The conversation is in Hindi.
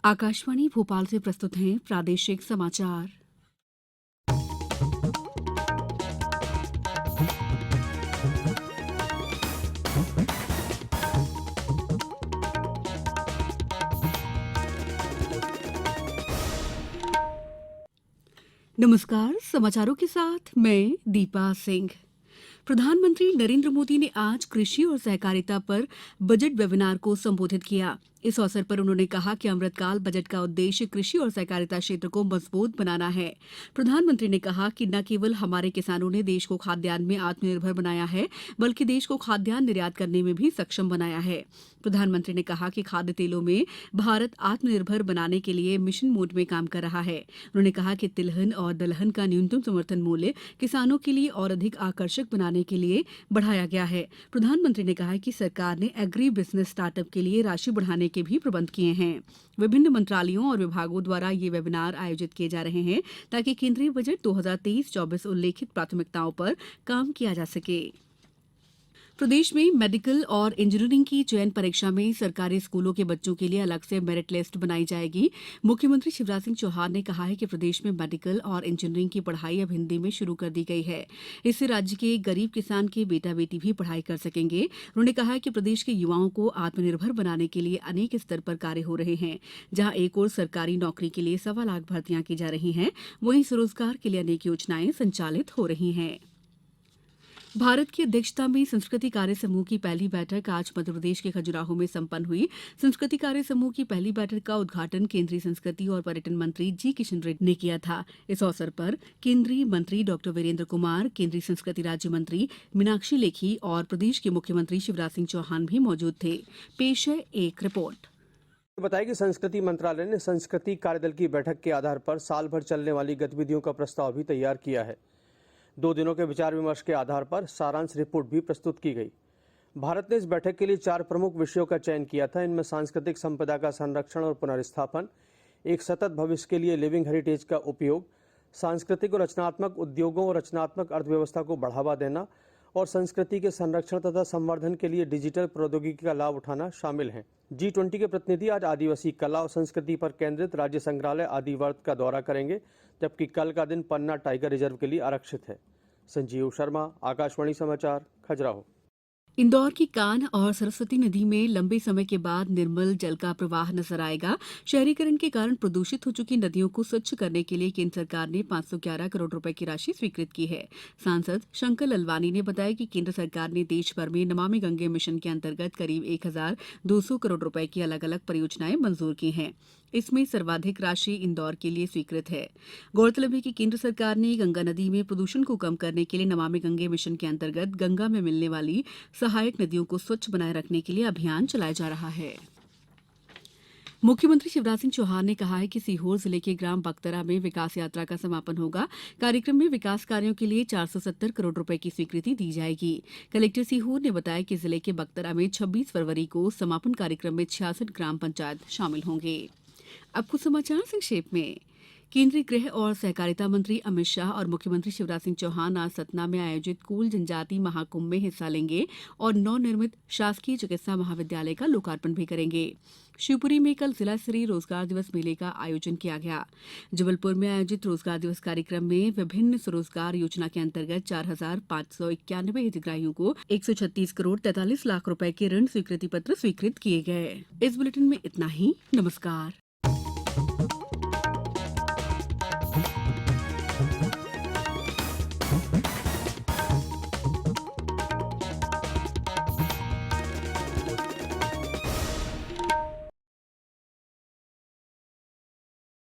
आकाशवाणी भोपाल से प्रस्तुत हैं प्रादेशिक समाचार। नमस्कार, समाचारों के साथ मैं दीपा सिंह। प्रधानमंत्री नरेंद्र मोदी ने आज कृषि और सहकारिता पर बजट वेबिनार को संबोधित किया। इस अवसर पर उन्होंने कहा कि अमृतकाल बजट का उद्देश्य कृषि और सहकारिता क्षेत्र को मजबूत बनाना है। प्रधानमंत्री ने कहा कि न केवल हमारे किसानों ने देश को खाद्यान्न में आत्मनिर्भर बनाया है, बल्कि देश को खाद्यान्न निर्यात करने में भी सक्षम बनाया है। प्रधानमंत्री ने कहा कि खाद्य तेलों में भारत आत्मनिर्भर बनाने के लिए मिशन मोड में काम कर रहा है। उन्होंने कहा कि तिलहन और दलहन का न्यूनतम समर्थन मूल्य किसानों के लिए और अधिक आकर्षक बनाने के लिए बढ़ाया गया है। प्रधानमंत्री ने कहा कि सरकार ने एग्री बिजनेस स्टार्टअप के लिए राशि बढ़ाने के भी प्रबंध किए हैं। विभिन्न मंत्रालयों और विभागों द्वारा ये वेबिनार आयोजित किए जा रहे हैं ताकि केंद्रीय बजट 2023-24 उल्लेखित प्राथमिकताओं पर काम किया जा सके। प्रदेश में मेडिकल और इंजीनियरिंग की चयन परीक्षा में सरकारी स्कूलों के बच्चों के लिए अलग से मेरिट लिस्ट बनाई जाएगी। मुख्यमंत्री शिवराज सिंह चौहान ने कहा है कि प्रदेश में मेडिकल और इंजीनियरिंग की पढ़ाई अब हिंदी में शुरू कर दी गई है। इससे राज्य के गरीब किसान के बेटा बेटी भी पढ़ाई कर सकेंगे। उन्होंने कहा कि प्रदेश के युवाओं को आत्मनिर्भर बनाने के लिए अनेक स्तर पर कार्य हो रहे हैं। जहां एक ओर सरकारी नौकरी के लिए 1.25 लाख भर्तियां की जा रही हैं, वहीं स्वरोजगार के लिए अनेक योजनाएं संचालित हो रही हैं। भारत की अध्यक्षता में संस्कृति कार्य समूह की पहली बैठक आज मध्यप्रदेश के खजुराहो में संपन्न हुई। संस्कृति कार्य समूह की पहली बैठक का उद्घाटन केंद्रीय संस्कृति और पर्यटन मंत्री जी किशन रेड्डी ने किया था। इस अवसर पर केंद्रीय मंत्री डॉ वीरेंद्र कुमार, केंद्रीय संस्कृति राज्य मंत्री मीनाक्षी लेखी और प्रदेश के मुख्यमंत्री शिवराज सिंह चौहान भी मौजूद थे। पेश है एक रिपोर्ट। बताया कि संस्कृति मंत्रालय ने संस्कृति कार्यदल की बैठक के आधार पर साल भर चलने वाली गतिविधियों का प्रस्ताव भी तैयार किया है। 2 दिनों के विचार विमर्श के आधार पर सारांश रिपोर्ट भी प्रस्तुत की गई। भारत ने इस बैठक के लिए 4 प्रमुख विषयों का चयन किया था। इनमें सांस्कृतिक संपदा का संरक्षण और पुनर्स्थापन, एक सतत भविष्य के लिए लिविंग हेरिटेज का उपयोग, सांस्कृतिक और रचनात्मक उद्योगों और रचनात्मक अर्थव्यवस्था को बढ़ावा देना और संस्कृति के संरक्षण तथा संवर्धन के लिए डिजिटल प्रौद्योगिकी का लाभ उठाना शामिल हैं। G20 के प्रतिनिधि आज आदिवासी कला और संस्कृति पर केंद्रित राज्य संग्रहालय आदिवर्त का दौरा करेंगे, जबकि कल का दिन पन्ना टाइगर रिजर्व के लिए आरक्षित है। संजीव शर्मा, आकाशवाणी समाचार, खजुराहो। इंदौर की कान्ह और सरस्वती नदी में लंबे समय के बाद निर्मल जल का प्रवाह नजर आएगा। शहरीकरण के कारण प्रदूषित हो चुकी नदियों को स्वच्छ करने के लिए केंद्र सरकार ने 511 करोड़ रुपए की राशि स्वीकृत की है। सांसद शंकर ललवानी ने बताया कि केंद्र सरकार ने देश भर में नमामि गंगे मिशन के अंतर्गत करीब 1200 करोड़ रुपए की अलग अलग परियोजनाएं मंजूर की हैं। इसमें सर्वाधिक राशि इंदौर के लिए स्वीकृत है। गौरतलब है कि केंद्र सरकार ने गंगा नदी में प्रदूषण को कम करने के लिए नमामि गंगे मिशन के अंतर्गत गंगा में मिलने वाली सहायक नदियों को स्वच्छ बनाए रखने के लिए अभियान चलाया जा रहा है। मुख्यमंत्री शिवराज सिंह चौहान ने कहा है कि सीहोर जिले के ग्राम बक्तरा में विकास यात्रा का समापन होगा। कार्यक्रम में विकास कार्यों के लिए 470 करोड़ रुपए की स्वीकृति दी जाएगी। कलेक्टर सीहोर ने बताया कि जिले के बक्तरा में 26 फरवरी को समापन कार्यक्रम में 66 ग्राम पंचायत शामिल होंगे। अब कुछ समाचार संक्षेप में। केंद्रीय गृह और सहकारिता मंत्री अमित शाह और मुख्यमंत्री शिवराज सिंह चौहान आज सतना में आयोजित कोल जनजाति महाकुंभ में हिस्सा लेंगे और नवनिर्मित शासकीय चिकित्सा महाविद्यालय का लोकार्पण भी करेंगे। शिवपुरी में कल जिला स्तरीय रोजगार दिवस मेले का आयोजन किया गया। जबलपुर में आयोजित रोजगार दिवस कार्यक्रम में विभिन्न स्वरोजगार योजना के अंतर्गत 4,591 हितग्राहियों को 136 करोड़ 43 लाख रुपए के ऋण स्वीकृति पत्र स्वीकृत किए गए। इस बुलेटिन में इतना ही। नमस्कार।